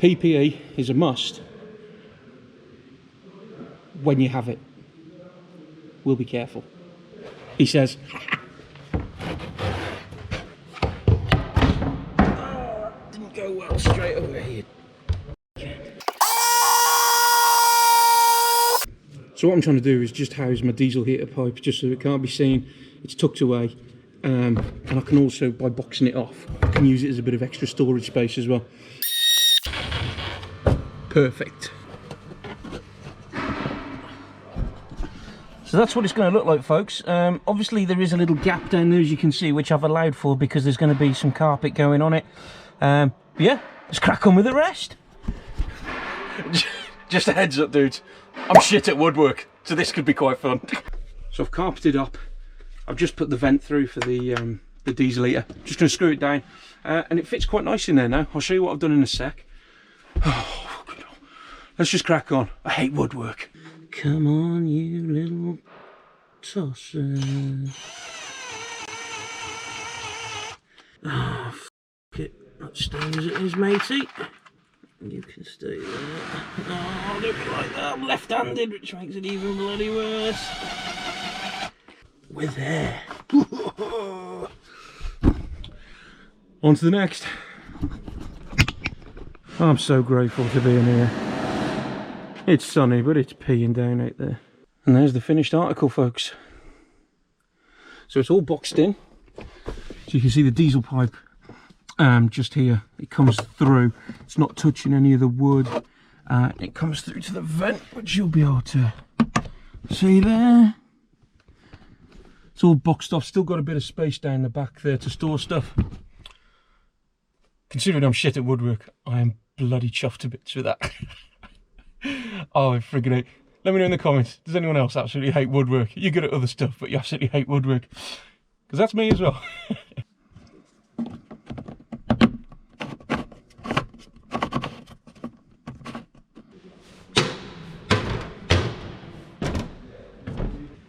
PPE is a must when you have it. We'll be careful. He says. Didn't go well straight away. So what I'm trying to do is just house my diesel heater pipe just so it can't be seen. It's tucked away, and I can also, by boxing it off, I can use it as a bit of extra storage space as well. Perfect. So that's what it's going to look like, folks. Obviously there is a little gap down there, as you can see, which I've allowed for because there's going to be some carpet going on it. But yeah, let's crack on with the rest. Just a heads up, dudes. I'm shit at woodwork, so this could be quite fun. So I've carpeted up. I've just put the vent through for the diesel heater. Just going to screw it down, and it fits quite nice in there now. I'll show you what I've done in a sec. Oh, let's just crack on. I hate woodwork. Come on, you little tosser. Oh, f it. That stays as it is, matey. You can stay there. Oh, don't be like that. I'm left-handed, which makes it even bloody worse. We're there. On to the next. I'm so grateful to be in here. It's sunny, but it's peeing down out there. And there's the finished article, folks. So it's all boxed in. So you can see the diesel pipe. Just here, it comes through. It's not touching any of the wood. It comes through to the vent, which you'll be able to see there. It's all boxed off. Still got a bit of space down the back there to store stuff. Considering I'm shit at woodwork, I am bloody chuffed to bits with that. Oh, friggin' hate. Let me know in the comments. Does anyone else absolutely hate woodwork? You're good at other stuff, but you absolutely hate woodwork. Because that's me as well.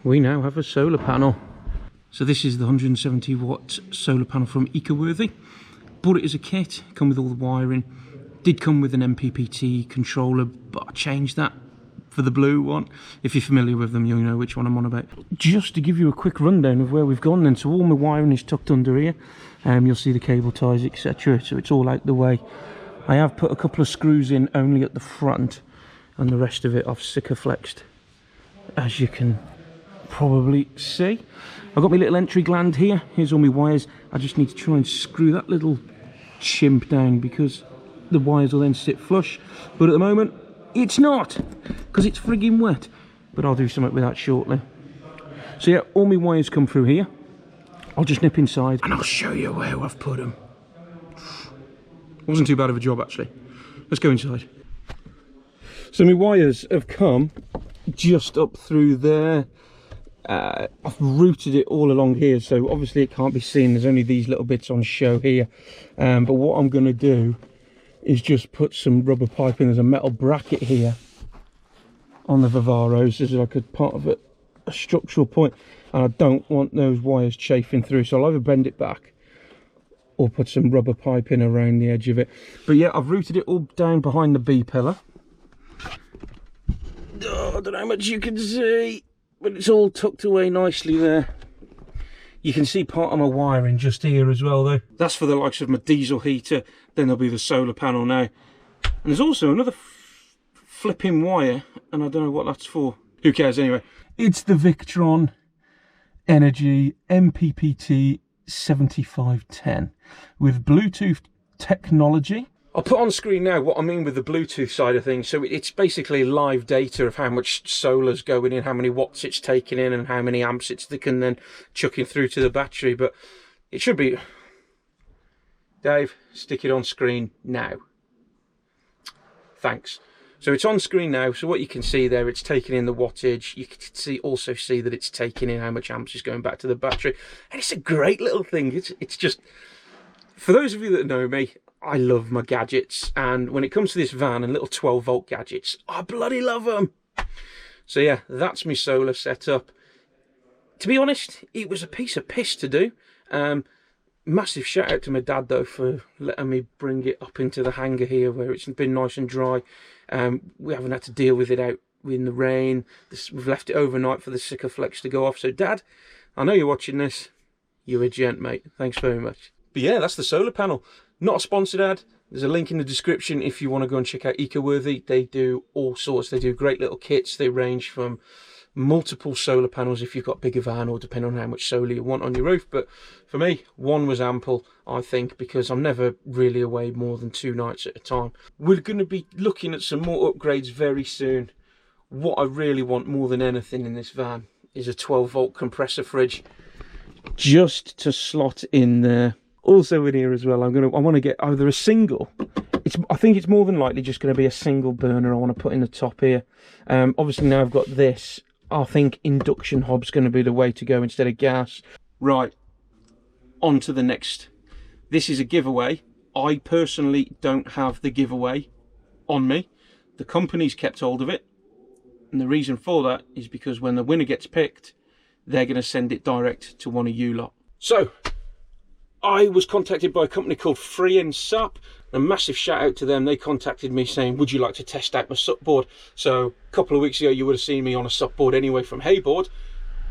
We now have a solar panel. So this is the 170 watt solar panel from EcoWorthy. Bought it as a kit, come with all the wiring. Did come with an MPPT controller, but I changed that for the blue one. If you're familiar with them, you'll know which one I'm on about. Just to give you a quick rundown of where we've gone then. So all my wiring is tucked under here. You'll see the cable ties, etc. So it's all out the way. I have put a couple of screws in only at the front, and the rest of it I've Sikaflexed, as you can probably see. I've got my little entry gland here. Here's all my wires. I just need to try and screw that little chimp down because the wires will then sit flush. But at the moment, it's not, because it's frigging wet. But I'll do something with that shortly. So yeah, all my wires come through here. I'll just nip inside and I'll show you where I've put them. It wasn't too bad of a job, actually. Let's go inside. So my wires have come just up through there. I've routed it all along here, so obviously it can't be seen. There's only these little bits on show here. But what I'm going to do is just put some rubber pipe in. There's a metal bracket here on the Vivaros. This is like a part of a structural point, and I don't want those wires chafing through, so I'll either bend it back or put some rubber pipe in around the edge of it. But yeah, I've routed it all down behind the B pillar. Oh, I don't know how much you can see, but it's all tucked away nicely there. You can see part of my wiring just here as well though. That's for the likes of my diesel heater. Then there'll be the solar panel now. And there's also another flipping wire, and I don't know what that's for. Who cares anyway. It's the Victron Energy MPPT 7510 with Bluetooth technology. I'll put on screen now what I mean with the Bluetooth side of things. So it's basically live data of how much solar's going in, how many watts it's taking in, and how many amps it's can then chucking through to the battery. But it should be... Dave, stick it on screen now. Thanks. So it's on screen now. So what you can see there, it's taking in the wattage. You can also see that it's taking in how much amps is going back to the battery. And it's a great little thing. It's just... For those of you that know me, I love my gadgets, and when it comes to this van and little 12-volt gadgets, I bloody love them. So yeah, that's my solar setup. To be honest, it was a piece of piss to do. Massive shout out to my dad though for letting me bring it up into the hangar here where it's been nice and dry. We haven't had to deal with it out in the rain. We've left it overnight for the Sikaflex to go off. So Dad, I know you're watching this. You're a gent, mate. Thanks very much. But yeah, that's the solar panel. Not a sponsored ad. There's a link in the description if you want to go and check out Ecoworthy. They do all sorts. They do great little kits. They range from multiple solar panels if you've got a bigger van, or depending on how much solar you want on your roof. But for me, one was ample, I think, because I'm never really away more than 2 nights at a time. We're going to be looking at some more upgrades very soon. What I really want more than anything in this van is a 12-volt compressor fridge, just to slot in there. Also in here as well, I want to get either a single. I think it's more than likely just going to be a single burner I want to put in the top here. Obviously now I've got this, I think induction hob's going to be the way to go instead of gas. Right, on to the next. This is a giveaway. I personally don't have the giveaway on me. The company's kept hold of it. And the reason for that is because when the winner gets picked, they're going to send it direct to one of you lot. So, I was contacted by a company called Freein SUP. A massive shout out to them. They contacted me saying, would you like to test out my SUP board? So a couple of weeks ago you would have seen me on a SUP board anyway from Hayboard,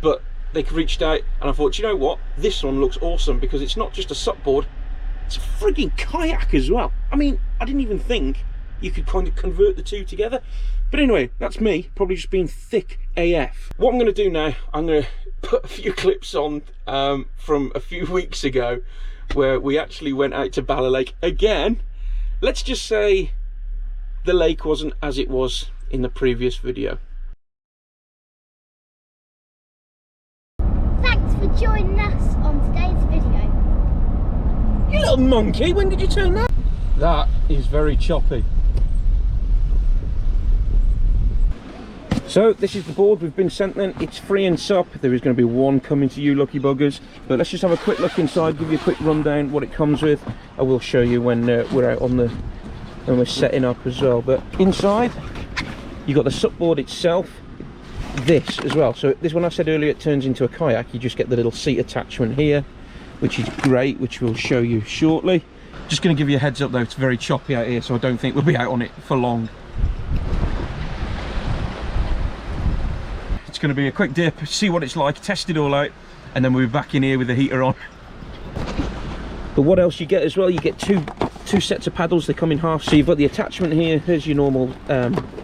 but they reached out and I thought, you know what, this one looks awesome because it's not just a SUP board, it's a frigging kayak as well. I mean, I didn't even think you could kind of convert the two together. But anyway, that's me, probably just being thick AF. What I'm going to do now, I'm going to put a few clips on from a few weeks ago where we actually went out to Bala Lake again. Let's just say the lake wasn't as it was in the previous video. Thanks for joining us on today's video. You little monkey, when did you turn that? That is very choppy. So this is the board we've been sent then. It's Freein SUP. There is going to be one coming to you lucky buggers. But let's just have a quick look inside, give you a quick rundown what it comes with. I will show you when we're out on when we're setting up as well. But inside, you've got the SUP board itself. This as well. So this one I said earlier, it turns into a kayak. You just get the little seat attachment here, which is great, which we'll show you shortly. Just going to give you a heads up though, it's very choppy out here, so I don't think we'll be out on it for long. It's going to be a quick dip, see what it's like, test it all out, and then we'll be back in here with the heater on. But what else you get as well, you get two sets of paddles. They come in half, so you've got the attachment here. Here's your normal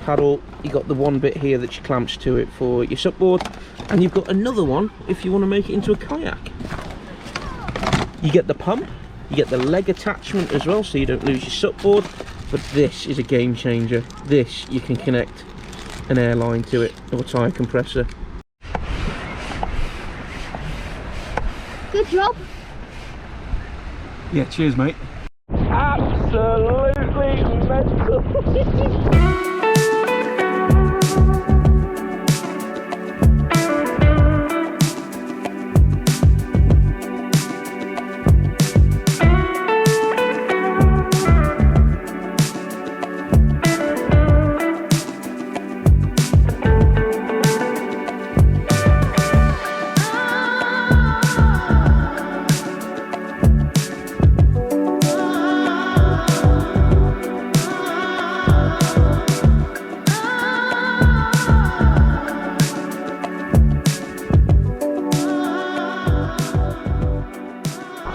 paddle. You've got the one bit here that clamps to it for your SUP board, and you've got another one if you want to make it into a kayak. You get the pump, you get the leg attachment as well, so you don't lose your SUP board. But this is a game changer. This, you can connect an airline to it, or tyre compressor. Good job. Yeah, cheers mate. Absolutely mental.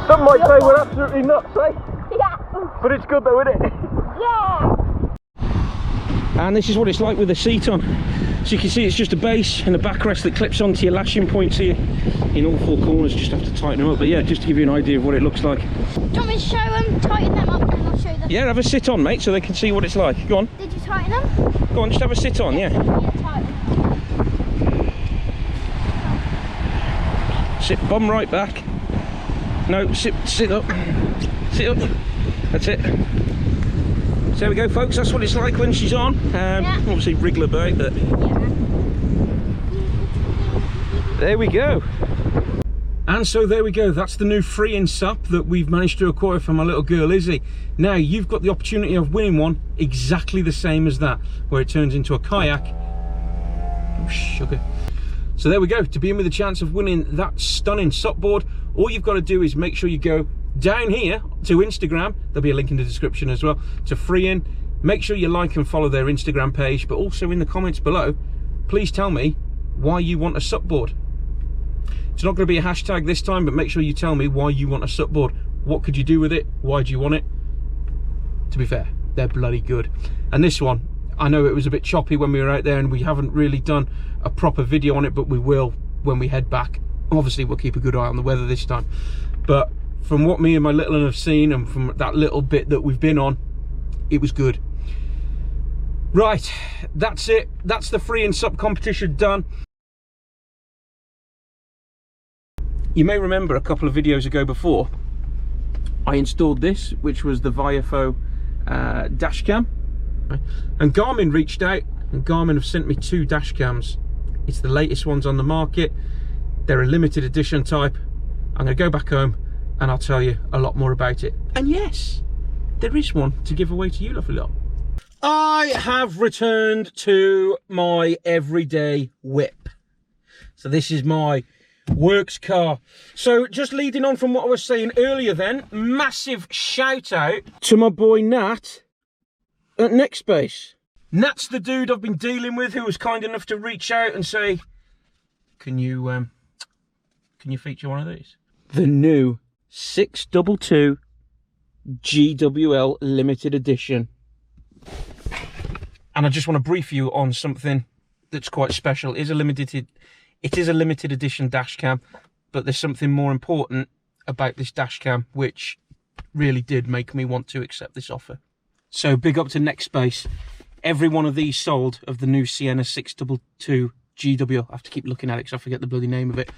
Some might say we're absolutely nuts, eh? Yeah. But it's good though, isn't it? Yeah. And this is what it's like with the seat on. So you can see it's just a base and a backrest that clips onto your lashing points here in all four corners. Just have to tighten them up. But yeah, just to give you an idea of what it looks like. Do you want me to show them, tighten them up, and I'll show them? Yeah, have a sit on, mate, so they can see what it's like. Go on. Did you tighten them? Go on, just have a sit on, yeah. Yeah, tighten. Sit bum right back. No, sit up. Sit up. That's it. So there we go, folks. That's what it's like when she's on. Yeah. Obviously wriggle about, but Yeah. there we go. And so there we go. That's the new Freein SUP that we've managed to acquire for my little girl Izzy. Now you've got the opportunity of winning one exactly the same as that, where it turns into a kayak. Oh, sugar. So there we go. To be in with a chance of winning that stunning SUP board, all you've got to do is make sure you go down here to Instagram. There'll be a link in the description as well to Freein. Make sure you like and follow their Instagram page, but also in the comments below, please tell me why you want a SUP board. It's not going to be a hashtag this time, but make sure you tell me why you want a SUP board. What could you do with it? Why do you want it? To be fair, they're bloody good. And this one, I know it was a bit choppy when we were out there and we haven't really done a proper video on it, but we will when we head back. Obviously, we'll keep a good eye on the weather this time. But from what me and my little one have seen, and from that little bit that we've been on, it was good. Right, that's it. That's the Freein SUP competition done. You may remember a couple of videos ago before, I installed this, which was the VAUXHALL dash cam. And Garmin reached out, and Garmin have sent me 2 dash cams. It's the latest ones on the market. They're a limited edition type. I'm going to go back home and I'll tell you a lot more about it. And yes, there is one to give away to you, lovely lot. I have returned to my everyday whip. So this is my works car. So just leading on from what I was saying earlier then, massive shout out to my boy Nat at Nextbase. Nat's the dude I've been dealing with, who was kind enough to reach out and say, can you feature one of these? The new 622 GWL limited edition. And I just want to brief you on something that's quite special. It is a limited edition dash cam, but there's something more important about this dash cam which really did make me want to accept this offer. So big up to Nextbase. Every one of these sold of the new Sienna 622 GWL. I have to keep looking at it because I forget the bloody name of it.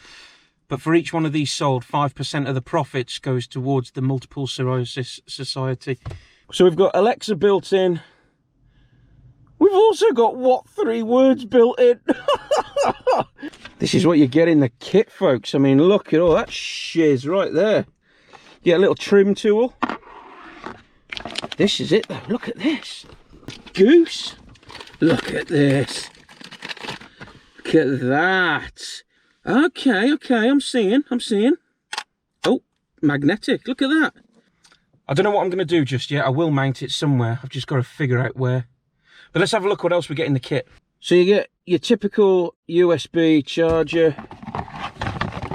But for each one of these sold, 5% of the profits goes towards the Multiple Sclerosis Society. So we've got Alexa built in. We've also got what 3 words built in. This is what you get in the kit, folks. I mean, look at all that shiz right there. You get a little trim tool. This is it though. Look at this. Goose. Look at this. Look at that. Okay, I'm seeing. Oh, magnetic. Look at that. I don't know what I'm going to do just yet. I will mount it somewhere. I've just got to figure out where. But let's have a look what else we get in the kit. So you get your typical USB charger.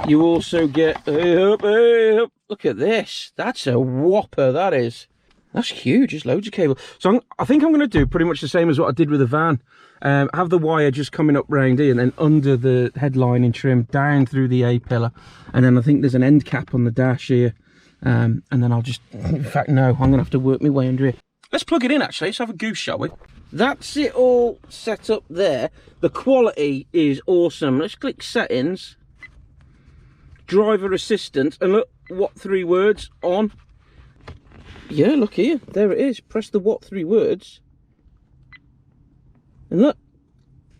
You also get, look at this. That's a whopper, that is. That's huge, there's loads of cable. So I think I'm going to do pretty much the same as what I did with the van. Have the wire just coming up round here and then under the headlining trim, down through the A-pillar. And then I think there's an end cap on the dash here. And then I'll just, in fact, no, I'm going to have to work my way under here. Let's plug it in, actually. Let's have a goose, shall we? That's it all set up there. The quality is awesome. Let's click settings. Driver assistant. And look, what 3 words on. Yeah, look here. There it is. Press the what 3 words. And look.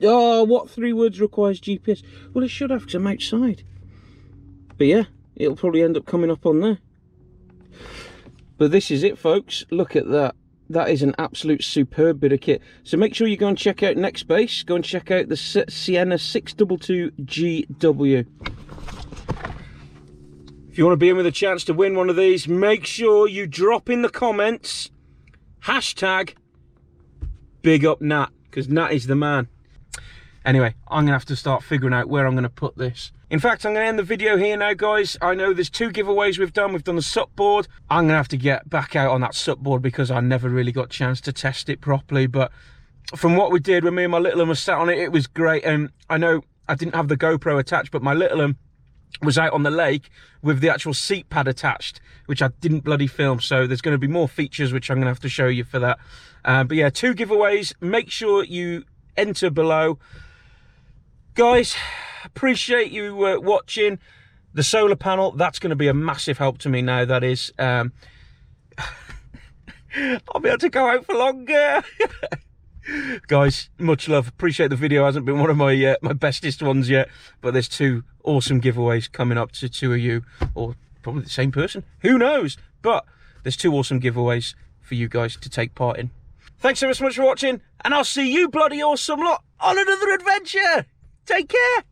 Oh, what 3 words requires GPS? Well, it should have because I'm outside. But yeah, it'll probably end up coming up on there. But this is it, folks. Look at that. That is an absolute superb bit of kit. So make sure you go and check out Nextbase. Go and check out the Sienna 622 GW. If you want to be in with a chance to win one of these, make sure you drop in the comments hashtag big up Nat, because Nat is the man. Anyway, I'm going to have to start figuring out where I'm going to put this. In fact, I'm going to end the video here now, guys. I know there's 2 giveaways we've done. We've done the SUP board. I'm going to have to get back out on that SUP board because I never really got a chance to test it properly. But from what we did when me and my little one was sat on it, it was great. And I know I didn't have the GoPro attached, but my little one was out on the lake with the actual seat pad attached, which I didn't bloody film. So there's going to be more features, which I'm going to have to show you for that. But yeah, 2 giveaways. Make sure you enter below. Guys, appreciate you watching. The solar panel, that's going to be a massive help to me now, that is. I'll be able to go out for longer. Guys, much love. Appreciate the video. Hasn't been one of my my bestest ones yet, but there's 2 awesome giveaways coming up to 2 of you, or probably the same person. Who knows? But there's 2 awesome giveaways for you guys to take part in. Thanks so much for watching, and I'll see you bloody awesome lot on another adventure. Take care.